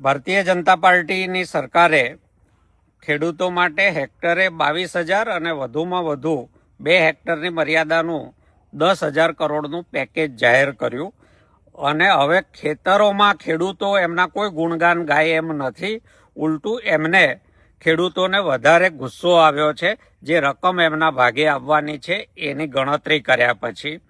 ભારતીય જનતા પાર્ટીની સરકારે ખેડૂતો માટે હેક્ટરે 22,000 અને વધુમાં વધુ 2 હેક્ટરની મર્યાદાનું 10,000 કરોડનું પેકેજ જાહેર કર્યું અને હવે ખેતરોમાં ખેડૂતો એમના કોઈ ગુણગાન ગાય એમ નથી. ઉલટું એમને ખેડૂતોને વધારે ગુસ્સો આવ્યો છે. જે રકમ એમના ભાગે આવવાની છે એની ગણતરી કર્યા પછી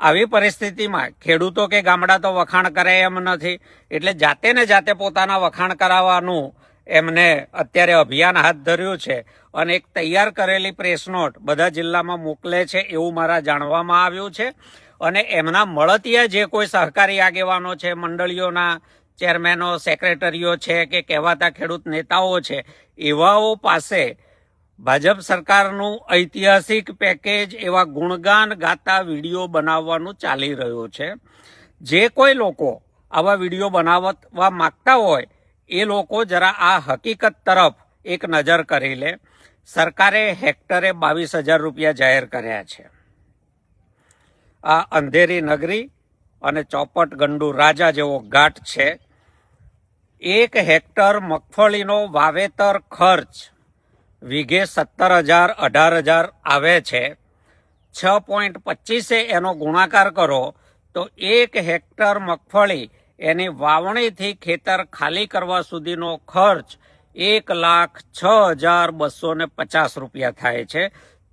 આવી પરિસ્થિતિમાં ખેડૂતો કે ગામડા તો વખાણ કરે એમ નથી, એટલે જાતે ને જાતે પોતાના વખાણ કરાવવાનું એમને અત્યારે અભિયાન હાથ ધર્યું છે અને એક તૈયાર કરેલી પ્રેસ નોટ બધા જિલ્લામાં મોકલે છે એવું મારા જાણવામાં આવ્યું છે. અને એમના મળતિયા જે કોઈ સહકારી આગેવાનો છે, મંડળીઓના ચેરમેનો, સેક્રેટરીઓ છે કે કહેવાતા ખેડૂત નેતાઓ છે, એવાઓ પાસે ભાજપ સરકારનું ઐતિહાસિક પેકેજ એવા ગુણગાન ગાતા વિડીયો બનાવવાનું ચાલી રહ્યું છે. જે કોઈ લોકો આવા વિડીયો બનાવવા માંગતા હોય એ લોકો જરા આ હકીકત તરફ એક નજર કરી લે. સરકારે હેક્ટરે 22,000 રૂપિયા જાહેર કર્યા છે. આ અંધેરી નગરી અને ચોપટ ગંડુ રાજા જેવો ઘાટ છે. 1 હેક્ટર મગફળીનો વાવેતર ખર્ચ વીઘે 17,000 18,000 આવે છે. 6.25 એનો ગુણાકાર કરો તો 1 હેક્ટર મગફળી એની વાવણીથી ખેતર ખાલી કરવા સુધીનો ખર્ચ 1,06,250 રૂપિયા થાય છે.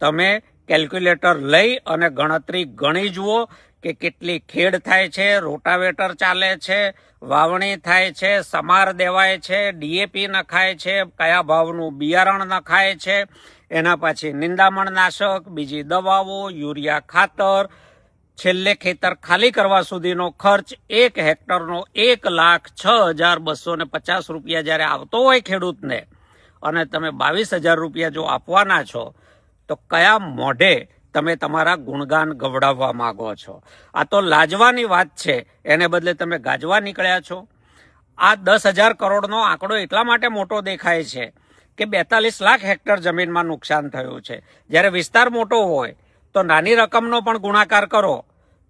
તમે કેલ્ક્યુલેટર લઈ અને ગણતરી ગણી જુઓ કે કેટલી ખેડ થાય છે, રોટાવેટર ચાલે છે, વાવણી થાય છે, સમાર દેવાય છે, ડીએપી નખાય છે, કયા ભાવનું બિયારણ નખાય છે, એના પછી નિંદામણ નાશક, બીજી દવાઓ, યુરિયા ખાતર, છેલ્લે ખેતર ખાલી કરવા સુધીનો ખર્ચ 1 હેક્ટરનો 1,06,250 રૂપિયા જ્યારે આવતો હોય ખેડૂતને અને તમે 22,000 રૂપિયા જો આપવાના છો તો કયા મોઢે તમે તમારા ગુણગાન ગવડાવવા માંગો છો? આ તો લાજવાની વાત છે, એને બદલે તમે ગાજવા નીકળ્યા છો. આ 10,000 કરોડનો આંકડો એટલા માટે મોટો દેખાય છે કે 42 લાખ હેક્ટર જમીનમાં નુકસાન થયું છે. જ્યારે વિસ્તાર મોટો હોય તો નાની રકમનો પણ ગુણાકાર કરો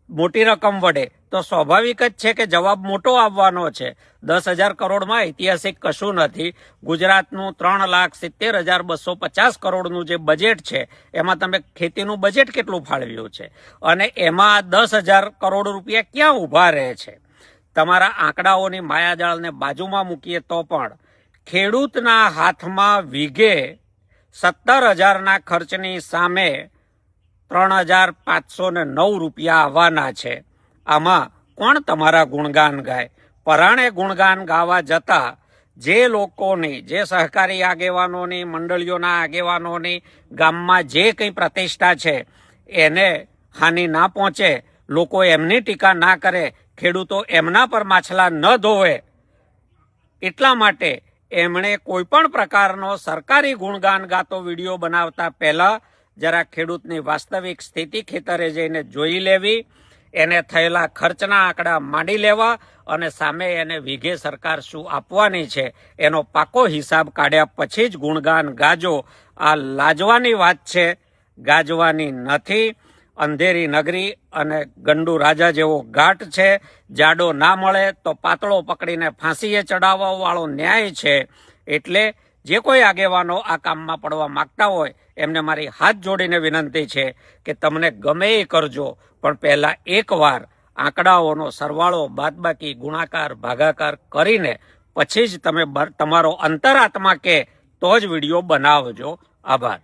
મોટી રકમ વડે તો સ્વાભાવિક જ છે કે જવાબ મોટો આવવાનો છે. 10,000 કરોડમાં ઐતિહાસિક કશું નથી. ગુજરાતનું 3,70,250 કરોડનું જે બજેટ છે એમાં તમે ખેતીનું બજેટ કેટલું ફાળવ્યું છે અને એમાં 10,000 કરોડ રૂપિયા ક્યાં ઊભા રહે છે? તમારા આંકડાઓની માયાજાળને બાજુમાં મૂકીએ તો પણ ખેડૂતના હાથમાં વીઘે 17,000ના ખર્ચની સામે 3,509 રૂપિયા આવવાના છે. આમાં કોણ તમારા ગુણગાન ગાય? પરાણે ગુણગાન ગાવા જતા જે લોકોની, જે સહકારી આગેવાનોની, મંડળીઓના આગેવાનોની ગામમાં જે કંઈ પ્રતિષ્ઠા છે એને હાનિ ના પહોંચે, લોકો એમની ટીકા ના કરે, ખેડૂતો એમના પર માછલા ન ધોવે, એટલા માટે એમણે કોઈ પણ પ્રકારનો સરકારી ગુણગાન ગાતો વિડીયો બનાવતા પહેલા જરા ખેડૂતની વાસ્તવિક સ્થિતિ ખેતરે જઈને જોઈ લેવી, એને થયેલા ખર્ચના આંકડા માંડી લેવા અને સામે એને વીઘે સરકાર શું આપવાની છે એનો પાકો હિસાબ કાઢ્યા પછી જ ગુણગાન ગાજો. આ લાજવાની વાત છે, ગાજવાની નથી. અંધેરી નગરી અને ગંડુ રાજા જેવો ઘાટ છે. જાડો ના મળે તો પાતળો પકડીને ફાંસીએ ચડાવવા વાળો ન્યાય છે. એટલે જે કોઈ આગેવાનો આ કામમાં પડવા માંગતા હોય એમને મારી હાથ જોડીને વિનંતી છે કે તમને ગમે એ કરજો, પણ પહેલા એકવાર આંકડાઓનો સરવાળો, બાદબાકી, ગુણાકાર, ભાગાકાર કરીને પછી જ તમે તમારો અંતરાત્મા કે તો જ વિડીયો બનાવજો. આભાર.